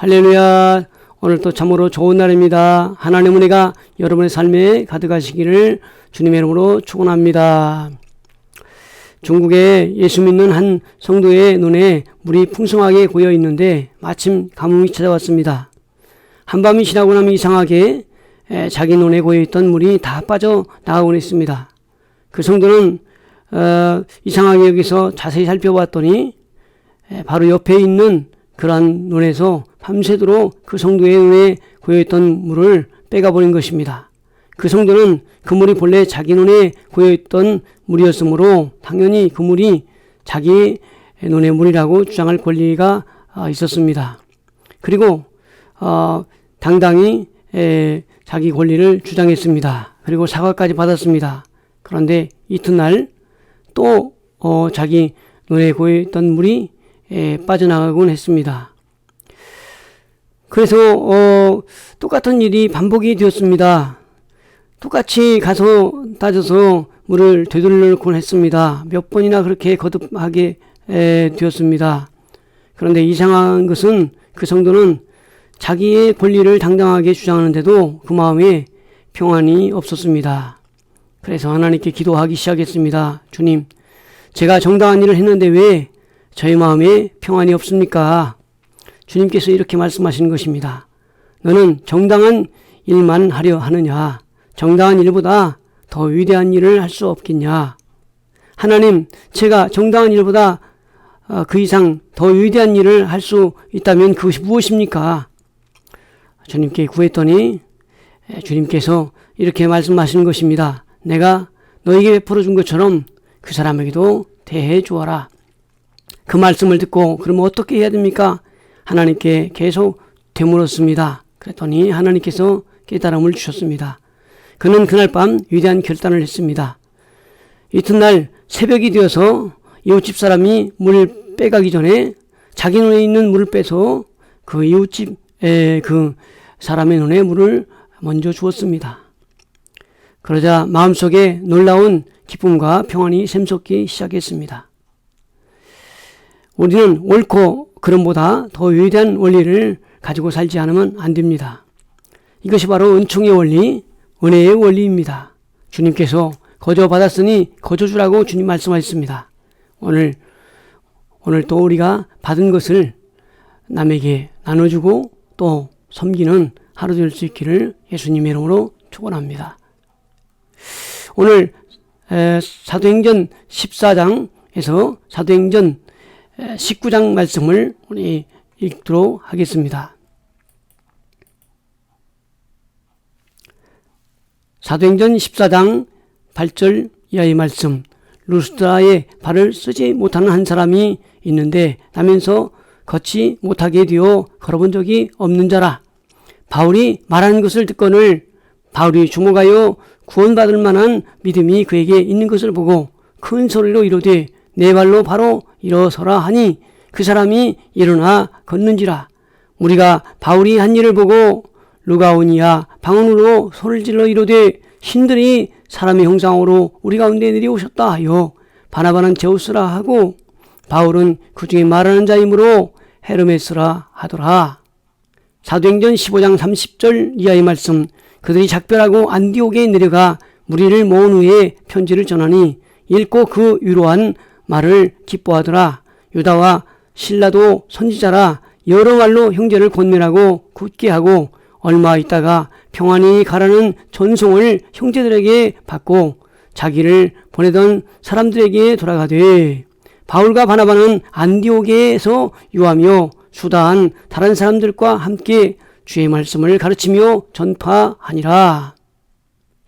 할렐루야. 오늘도 참으로 좋은 날입니다. 하나님의 은혜가 여러분의 삶에 가득하시기를 주님의 이름으로 축원합니다. 중국에 예수 믿는 한 성도의 눈에 물이 풍성하게 고여 있는데 마침 가뭄이 찾아왔습니다. 한밤이 지나고 나면 이상하게 자기 눈에 고여 있던 물이 다 빠져나가곤 했습니다. 그 성도는 이상하게 여기서 자세히 살펴봤더니 바로 옆에 있는 그러한 눈에서 밤새도록 그 성도의 눈에 고여있던 물을 빼가버린 것입니다. 그 성도는 그 물이 본래 자기 눈에 고여있던 물이었으므로 당연히 그 물이 자기 눈의 물이라고 주장할 권리가 있었습니다. 그리고 당당히 자기 권리를 주장했습니다. 그리고 사과까지 받았습니다. 그런데 이튿날 또 자기 눈에 고여있던 물이 빠져나가곤 했습니다. 그래서 똑같은 일이 반복이 되었습니다. 똑같이 가서 따져서 물을 되돌려놓곤 했습니다. 몇 번이나 그렇게 거듭하게 되었습니다. 그런데 이상한 것은 그 성도는 자기의 권리를 당당하게 주장하는데도 그 마음에 평안이 없었습니다. 그래서 하나님께 기도하기 시작했습니다. 주님, 제가 정당한 일을 했는데 왜 저의 마음에 평안이 없습니까? 주님께서 이렇게 말씀하시는 것입니다. 너는 정당한 일만 하려 하느냐? 정당한 일보다 더 위대한 일을 할 수 없겠냐? 하나님, 제가 정당한 일보다 그 이상 더 위대한 일을 할 수 있다면 그것이 무엇입니까? 주님께 구했더니 주님께서 이렇게 말씀하시는 것입니다. 내가 너에게 베풀어 준 것처럼 그 사람에게도 대해 주어라. 그 말씀을 듣고 그러면 어떻게 해야 됩니까? 하나님께 계속 되물었습니다. 그랬더니 하나님께서 깨달음을 주셨습니다. 그는 그날 밤 위대한 결단을 했습니다. 이튿날 새벽이 되어서 이웃집 사람이 물을 빼가기 전에 자기 눈에 있는 물을 빼서 그 이웃집 그 사람의 눈에 물을 먼저 주었습니다. 그러자 마음속에 놀라운 기쁨과 평안이 샘솟기 시작했습니다. 우리는 옳고 그럼보다 더 위대한 원리를 가지고 살지 않으면 안 됩니다. 이것이 바로 은총의 원리, 은혜의 원리입니다. 주님께서 거저 받았으니 거저 주라고 주님 말씀하셨습니다. 오늘 또 우리가 받은 것을 남에게 나눠주고 또 섬기는 하루 될 수 있기를 예수님의 이름으로 축원합니다. 오늘 사도행전 14장에서 사도행전 19장 말씀을 우리 읽도록 하겠습니다. 사도행전 14장 8절 이하의 말씀. 루스드라에 발을 쓰지 못하는 한 사람이 있는데 나면서 걷지 못하게 되어 걸어본 적이 없는 자라. 바울이 말하는 것을 듣거늘 바울이 주목하여 구원받을 만한 믿음이 그에게 있는 것을 보고 큰 소리로 이르되 내 발로 바로 일어서라 하니 그 사람이 일어나 걷는지라. 우리가 바울이 한 일을 보고 루가오니아 방언으로 소리를 질러 이르되 신들이 사람의 형상으로 우리 가운데 내려오셨다 하여 바나바는 제우스라 하고 바울은 그 중에 말하는 자이므로 헤르메스라 하더라. 사도행전 15장 30절 이하의 말씀. 그들이 작별하고 안디옥에 내려가 무리를 모은 후에 편지를 전하니 읽고 그 위로한 말을 기뻐하더라. 유다와 실라도 선지자라 여러 말로 형제를 권면하고 굳게 하고 얼마 있다가 평안히 가라는 전송을 형제들에게 받고 자기를 보내던 사람들에게 돌아가되 바울과 바나바는 안디옥에서 유하며 수다한 다른 사람들과 함께 주의 말씀을 가르치며 전파하니라.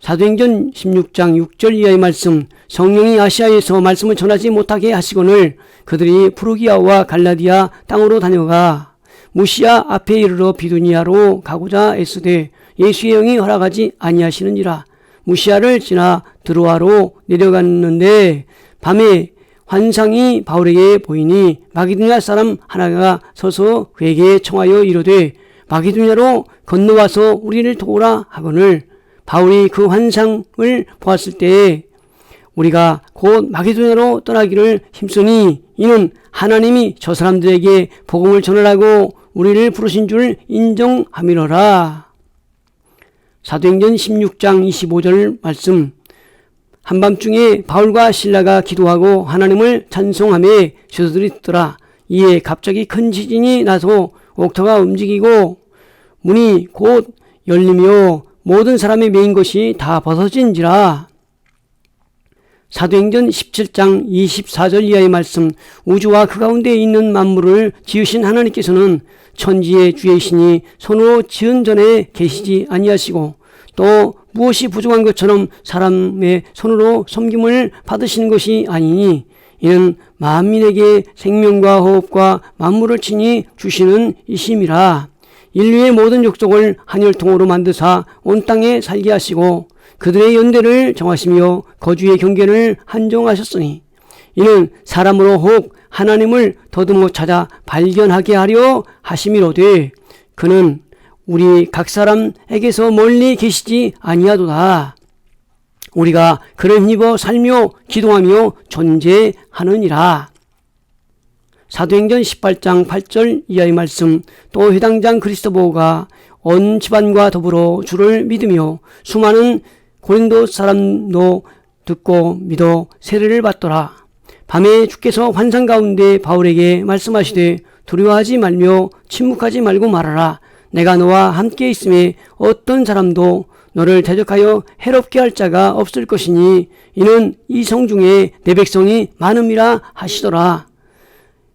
사도행전 16장 6절 이하의 말씀. 성령이 아시아에서 말씀을 전하지 못하게 하시거늘 그들이 프루기아와 갈라디아 땅으로 다녀가 무시아 앞에 이르러 비두니아로 가고자 애쓰되 예수의 영이 허락하지 아니하시는지라. 무시아를 지나 드로아로 내려갔는데 밤에 환상이 바울에게 보이니 마게도냐 사람 하나가 서서 그에게 청하여 이르되 마게도냐로 건너와서 우리를 도우라 하거늘 바울이 그 환상을 보았을 때에 우리가 곧 마게도냐로 떠나기를 힘쓰니 이는 하나님이 저 사람들에게 복음을 전하라고 우리를 부르신 줄 인정함이로라. 사도행전 16장 25절 말씀. 한밤중에 바울과 실라가 기도하고 하나님을 찬송하며 저들이 듣더라. 이에 갑자기 큰 지진이 나서 옥토가 움직이고 문이 곧 열리며 모든 사람이 메인 것이 다 벗어진지라. 사도행전 17장 24절 이하의 말씀. 우주와 그 가운데 있는 만물을 지으신 하나님께서는 천지의 주이시니 손으로 지은 전에 계시지 아니하시고 또 무엇이 부족한 것처럼 사람의 손으로 섬김을 받으시는 것이 아니니 이는 만민에게 생명과 호흡과 만물을 친히 주시는 이심이라. 인류의 모든 족속을 한 혈통으로 만드사 온 땅에 살게 하시고 그들의 연대를 정하시며 거주의 경계를 한정하셨으니 이는 사람으로 혹 하나님을 더듬어 찾아 발견하게 하려 하심이로되 그는 우리 각 사람에게서 멀리 계시지 아니하도다. 우리가 그를 힘입어 살며 기도하며 존재하느니라. 사도행전 18장 8절 이하의 말씀. 또 회당장 그리스도보가 온 집안과 더불어 주를 믿으며 수많은 고린도 사람도 듣고 믿어 세례를 받더라. 밤에 주께서 환상 가운데 바울에게 말씀하시되 두려워하지 말며 침묵하지 말고 말하라. 내가 너와 함께 있음에 어떤 사람도 너를 대적하여 해롭게 할 자가 없을 것이니 이는 이 성 중에 내 백성이 많음이라 하시더라.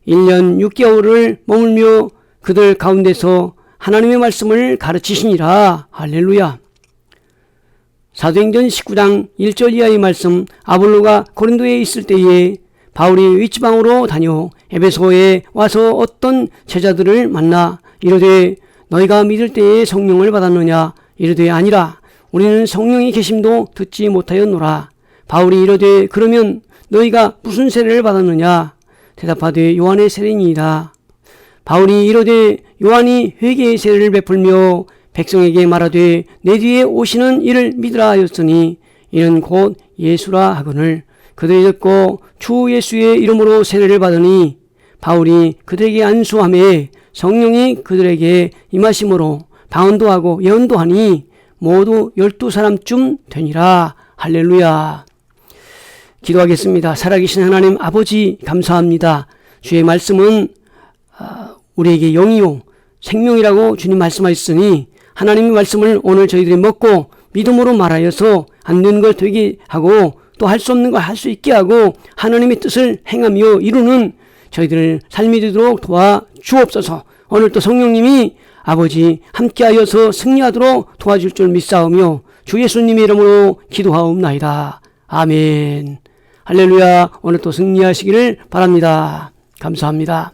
1년 6개월을 머물며 그들 가운데서 하나님의 말씀을 가르치시니라. 할렐루야. 사도행전 19장 1절 이하의 말씀. 아볼로가 고린도에 있을 때에 바울이 윗지방으로 다녀 에베소에 와서 어떤 제자들을 만나 이르되 너희가 믿을 때에 성령을 받았느냐? 이르되 아니라 우리는 성령이 계심도 듣지 못하였노라. 바울이 이르되 그러면 너희가 무슨 세례를 받았느냐? 대답하되 요한의 세례니이다. 바울이 이르되 요한이 회개의 세례를 베풀며 백성에게 말하되 내 뒤에 오시는 이를 믿으라 하였으니 이는 곧 예수라 하거늘 그들이 듣고 주 예수의 이름으로 세례를 받으니 바울이 그들에게 안수하매 성령이 그들에게 임하심으로 방언도 하고 예언도 하니 모두 12사람쯤 되니라. 할렐루야. 기도하겠습니다. 살아계신 하나님 아버지 감사합니다. 주의 말씀은 우리에게 영이요 생명이라고 주님 말씀하셨으니 하나님의 말씀을 오늘 저희들이 먹고 믿음으로 말하여서 안 되는 걸 되게 하고 또 할 수 없는 걸 할 수 있게 하고 하나님의 뜻을 행하며 이루는 저희들 삶이 되도록 도와주옵소서. 오늘 또 성령님이 아버지 함께하여서 승리하도록 도와줄 줄 믿사오며 주 예수님의 이름으로 기도하옵나이다. 아멘. 할렐루야. 오늘 또 승리하시기를 바랍니다. 감사합니다.